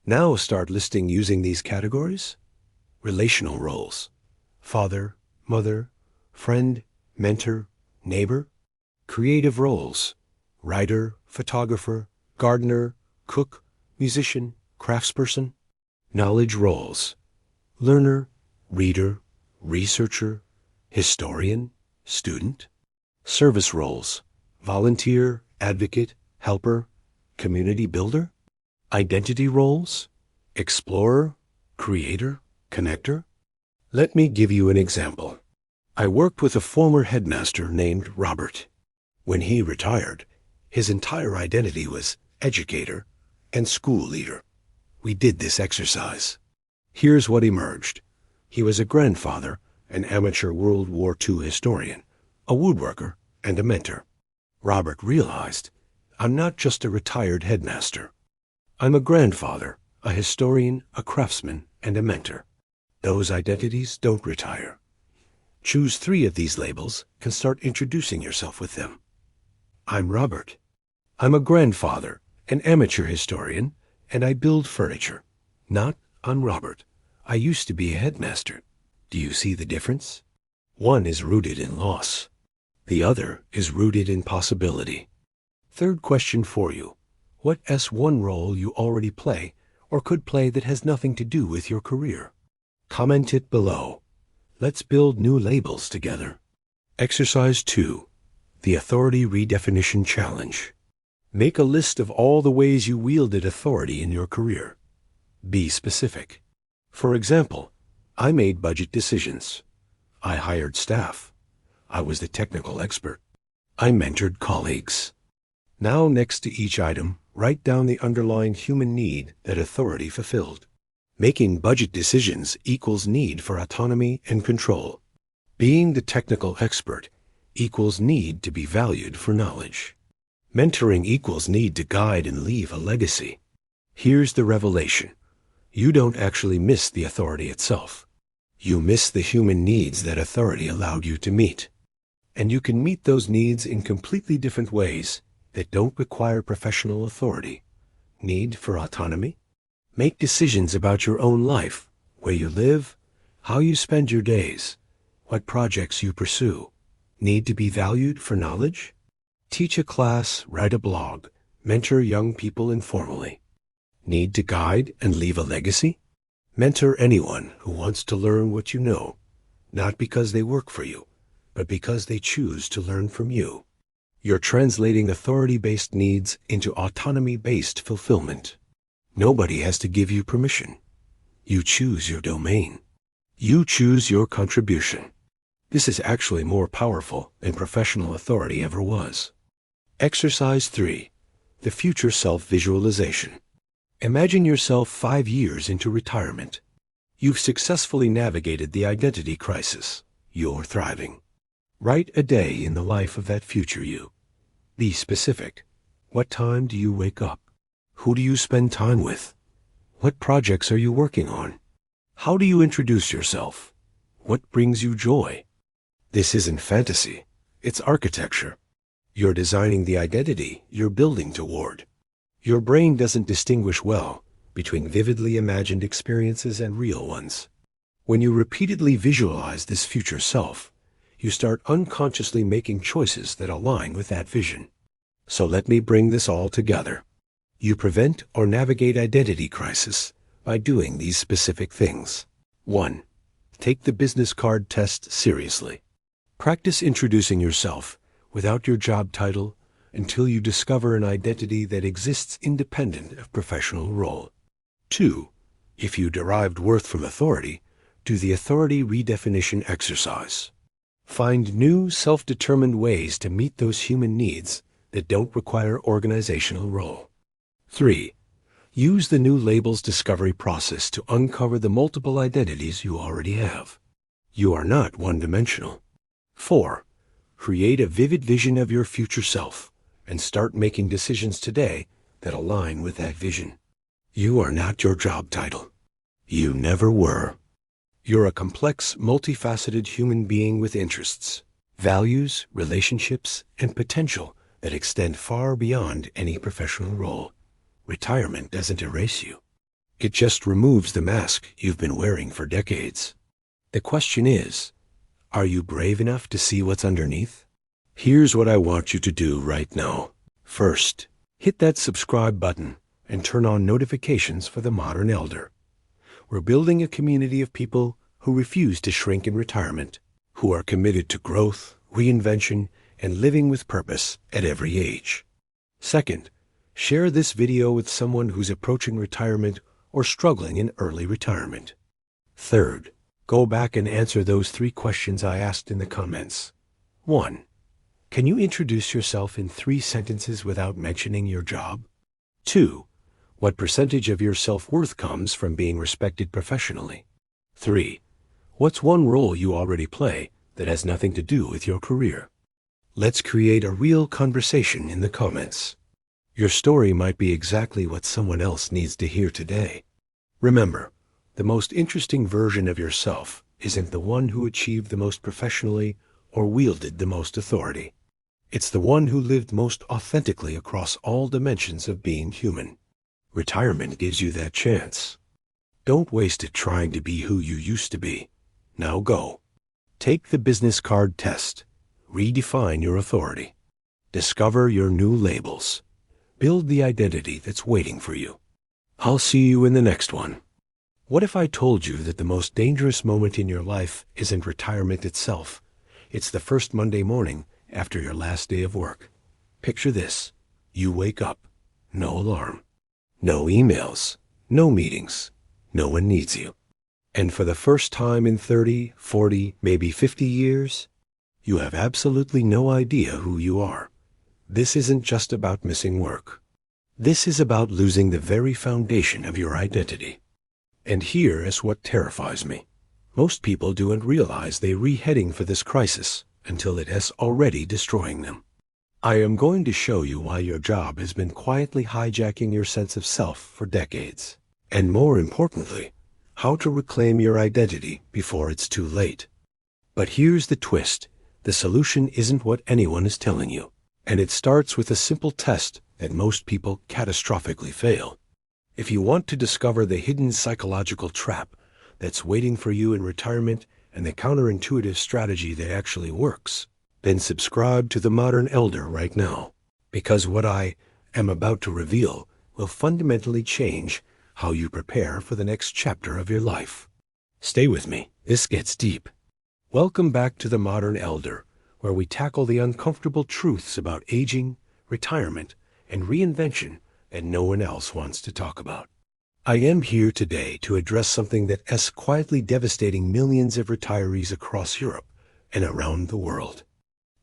Now start listing using these categories. Relational roles: father, mother, friend, mentor, neighbor. Creative roles: writer, photographer, gardener, cook, musician, craftsperson. Knowledge roles: learner, reader, researcher, historian, student. Service roles: volunteer, advocate, helper, community builder. Identity roles: explorer, creator, connector. Let me give you an example. I worked with a former headmaster named Robert. When he retired, his entire identity was educator and school leader. We did this exercise. Here's what emerged. He was a grandfather, an amateur World War II historian, a woodworker, and a mentor. Robert realized, I'm not just a retired headmaster. I'm a grandfather, a historian, a craftsman, and a mentor. Those identities don't retire. Choose 3 of these labels and start introducing yourself with them. I'm Robert. I'm a grandfather, an amateur historian, and I build furniture. Not, I'm Robert. I used to be a headmaster. Do you see the difference? One is rooted in loss. The other is rooted in possibility. Third question for you. What S1 role you already play or could play that has nothing to do with your career? Comment it below. Let's build new labels together. Exercise 2. The Authority Redefinition Challenge. Make a list of all the ways you wielded authority in your career. Be specific. For example, I made budget decisions. I hired staff. I was the technical expert. I mentored colleagues. Now, next to each item, write down the underlying human need that authority fulfilled. Making budget decisions equals need for autonomy and control. Being the technical expert equals need to be valued for knowledge. Mentoring equals need to guide and leave a legacy. Here's the revelation. You don't actually miss the authority itself. You miss the human needs that authority allowed you to meet. And you can meet those needs in completely different ways that don't require professional authority. Need for autonomy? Make decisions about your own life, where you live, how you spend your days, what projects you pursue. Need to be valued for knowledge? Teach a class, write a blog, mentor young people informally. Need to guide and leave a legacy? Mentor anyone who wants to learn what you know, not because they work for you, but because they choose to learn from you. You're translating authority-based needs into autonomy-based fulfillment. Nobody has to give you permission. You choose your domain. You choose your contribution. This is actually more powerful than professional authority ever was. Exercise 3. The Future Self-Visualization. Imagine yourself 5 years into retirement. You've successfully navigated the identity crisis. You're thriving. Write a day in the life of that future you. Be specific. What time do you wake up? Who do you spend time with? What projects are you working on? How do you introduce yourself? What brings you joy? This isn't fantasy. It's architecture. You're designing the identity you're building toward. Your brain doesn't distinguish well between vividly imagined experiences and real ones. When you repeatedly visualize this future self, you start unconsciously making choices that align with that vision. So let me bring this all together. You prevent or navigate identity crisis by doing these specific things. 1. Take the business card test seriously. Practice introducing yourself without your job title until you discover an identity that exists independent of professional role. 2. If you derived worth from authority, do the authority redefinition exercise. Find new, self-determined ways to meet those human needs that don't require organizational role. 3. Use the new labels discovery process to uncover the multiple identities you already have. You are not one-dimensional. 4. Create a vivid vision of your future self and start making decisions today that align with that vision. You are not your job title. You never were. You're a complex, multifaceted human being with interests, values, relationships, and potential that extend far beyond any professional role. Retirement doesn't erase you. It just removes the mask you've been wearing for decades. The question is, are you brave enough to see what's underneath? Here's what I want you to do right now. First, hit that subscribe button and turn on notifications for the Modern Elder. We're building a community of people who refuse to shrink in retirement, who are committed to growth, reinvention, and living with purpose at every age. Second, share this video with someone who's approaching retirement or struggling in early retirement. Third, go back and answer those 3 questions I asked in the comments. 1. Can you introduce yourself in 3 sentences without mentioning your job? 2. What percentage of your self-worth comes from being respected professionally? 3. What's one role you already play that has nothing to do with your career? Let's create a real conversation in the comments. Your story might be exactly what someone else needs to hear today. Remember, the most interesting version of yourself isn't the one who achieved the most professionally or wielded the most authority. It's the one who lived most authentically across all dimensions of being human. Retirement gives you that chance. Don't waste it trying to be who you used to be. Now go. Take the business card test. Redefine your authority. Discover your new labels. Build the identity that's waiting for you. I'll see you in the next one. What if I told you that the most dangerous moment in your life isn't retirement itself? It's the first Monday morning after your last day of work. Picture this. You wake up. No alarm. No emails. No meetings. No one needs you. And for the first time in 30, 40, maybe 50 years, you have absolutely no idea who you are. This isn't just about missing work. This is about losing the very foundation of your identity. And here is what terrifies me. Most people don't realize they're heading for this crisis until it has already destroying them. I am going to show you why your job has been quietly hijacking your sense of self for decades. And more importantly, how to reclaim your identity before it's too late. But here's the twist. The solution isn't what anyone is telling you. And it starts with a simple test that most people catastrophically fail. If you want to discover the hidden psychological trap that's waiting for you in retirement and the counterintuitive strategy that actually works, then subscribe to the Modern Elder right now. Because what I am about to reveal will fundamentally change how you prepare for the next chapter of your life. Stay with me. This gets deep. Welcome back to the Modern Elder, where we tackle the uncomfortable truths about aging, retirement, and reinvention that no one else wants to talk about. I am here today to address something that is quietly devastating millions of retirees across Europe and around the world.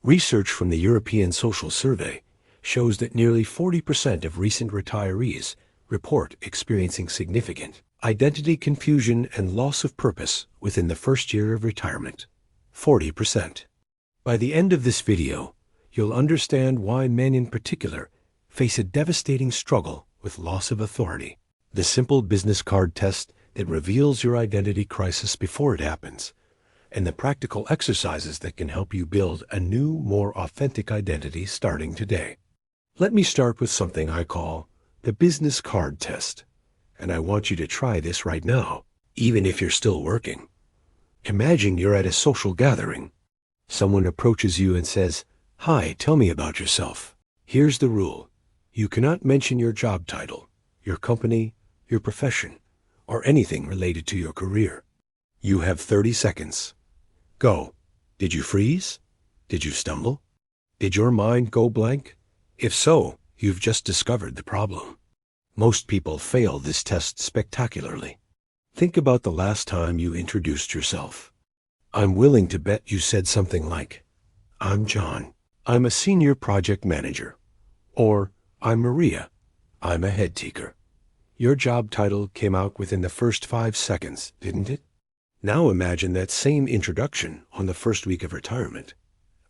Research from the European Social Survey shows that nearly 40% of recent retirees report experiencing significant identity confusion and loss of purpose within the first year of retirement. 40%. By the end of this video, you'll understand why men in particular face a devastating struggle with loss of authority. The simple business card test that reveals your identity crisis before it happens, and the practical exercises that can help you build a new, more authentic identity starting today. Let me start with something I call the business card test, and I want you to try this right now, even if you're still working. Imagine you're at a social gathering. Someone approaches you and says, "Hi, tell me about yourself." Here's the rule. You cannot mention your job title, your company, your profession, or anything related to your career. You have 30 seconds. Go. Did you freeze? Did you stumble? Did your mind go blank? If so, you've just discovered the problem. Most people fail this test spectacularly. Think about the last time you introduced yourself. I'm willing to bet you said something like, "I'm John. I'm a senior project manager." Or, "I'm Maria. I'm a head teacher." Your job title came out within the first 5 seconds, didn't it? Now imagine that same introduction on the first week of retirement.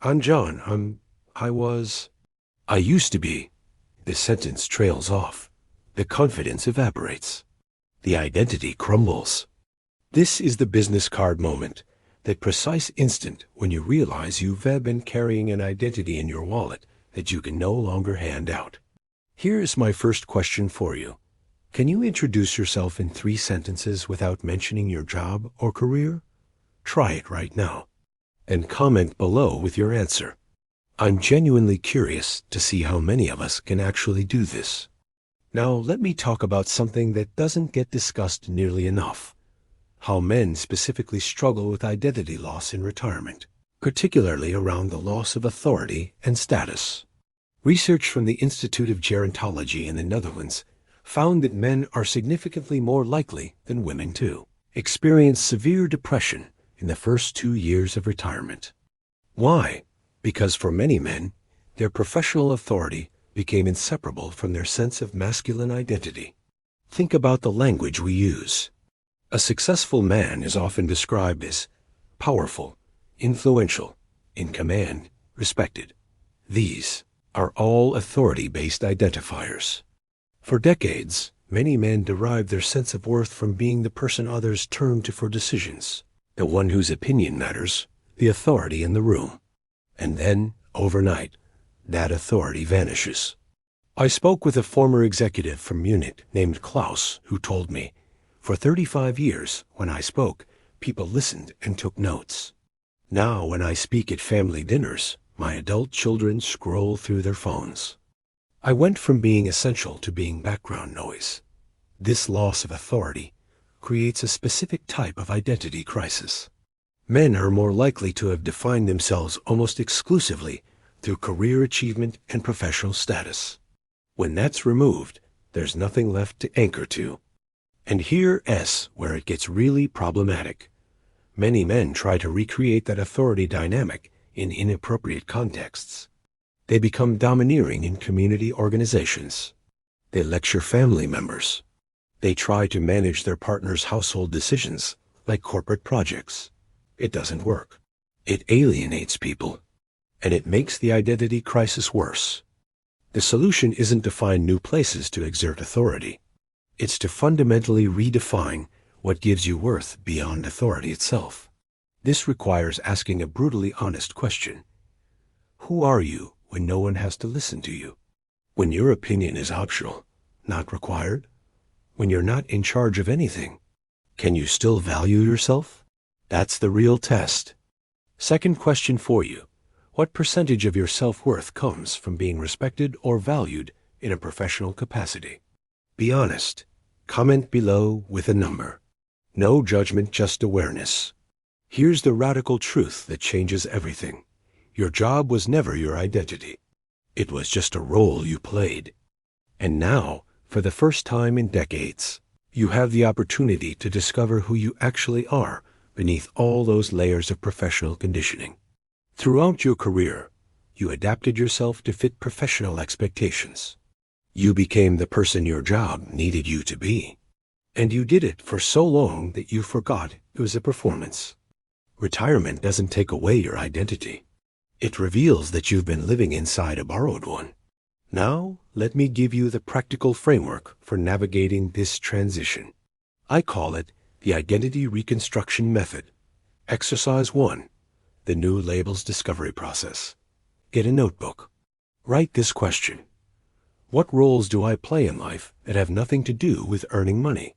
"I'm John. I used to be." The sentence trails off. The confidence evaporates. The identity crumbles. This is the business card moment, that precise instant when you realize you've been carrying an identity in your wallet that you can no longer hand out. Here is my first question for you. Can you introduce yourself in 3 sentences without mentioning your job or career? Try it right now. And comment below with your answer. I'm genuinely curious to see how many of us can actually do this. Now let me talk about something that doesn't get discussed nearly enough. How men specifically struggle with identity loss in retirement, particularly around the loss of authority and status. Research from the Institute of Gerontology in the Netherlands found that men are significantly more likely than women to experience severe depression in the first 2 years of retirement. Why? Because for many men, their professional authority became inseparable from their sense of masculine identity. Think about the language we use. A successful man is often described as powerful, influential, in command, respected. These are all authority-based identifiers. For decades, many men derived their sense of worth from being the person others turn to for decisions, the one whose opinion matters, the authority in the room. And then, overnight, that authority vanishes. I spoke with a former executive from Munich named Klaus, who told me, for 35 years, when I spoke, people listened and took notes. Now, when I speak at family dinners, my adult children scroll through their phones. I went from being essential to being background noise. This loss of authority creates a specific type of identity crisis. Men are more likely to have defined themselves almost exclusively through career achievement and professional status. When that's removed, there's nothing left to anchor to. And here's where it gets really problematic. Many men try to recreate that authority dynamic in inappropriate contexts. They become domineering in community organizations. They lecture family members. They try to manage their partner's household decisions, like corporate projects. It doesn't work. It alienates people, and it makes the identity crisis worse. The solution isn't to find new places to exert authority. It's to fundamentally redefine what gives you worth beyond authority itself. This requires asking a brutally honest question. Who are you when no one has to listen to you? When your opinion is optional, not required? When you're not in charge of anything? Can you still value yourself? That's the real test. Second question for you. What percentage of your self-worth comes from being respected or valued in a professional capacity? Be honest. Comment below with a number. No judgment, just awareness. Here's the radical truth that changes everything. Your job was never your identity. It was just a role you played. And now, for the first time in decades, you have the opportunity to discover who you actually are beneath all those layers of professional conditioning. Throughout your career, you adapted yourself to fit professional expectations. You became the person your job needed you to be. And you did it for so long that you forgot it was a performance. Retirement doesn't take away your identity. It reveals that you've been living inside a borrowed one. Now, let me give you the practical framework for navigating this transition. I call it the Identity Reconstruction Method. Exercise 1. The New Labels Discovery Process. Get a notebook. Write this question. What roles do I play in life that have nothing to do with earning money?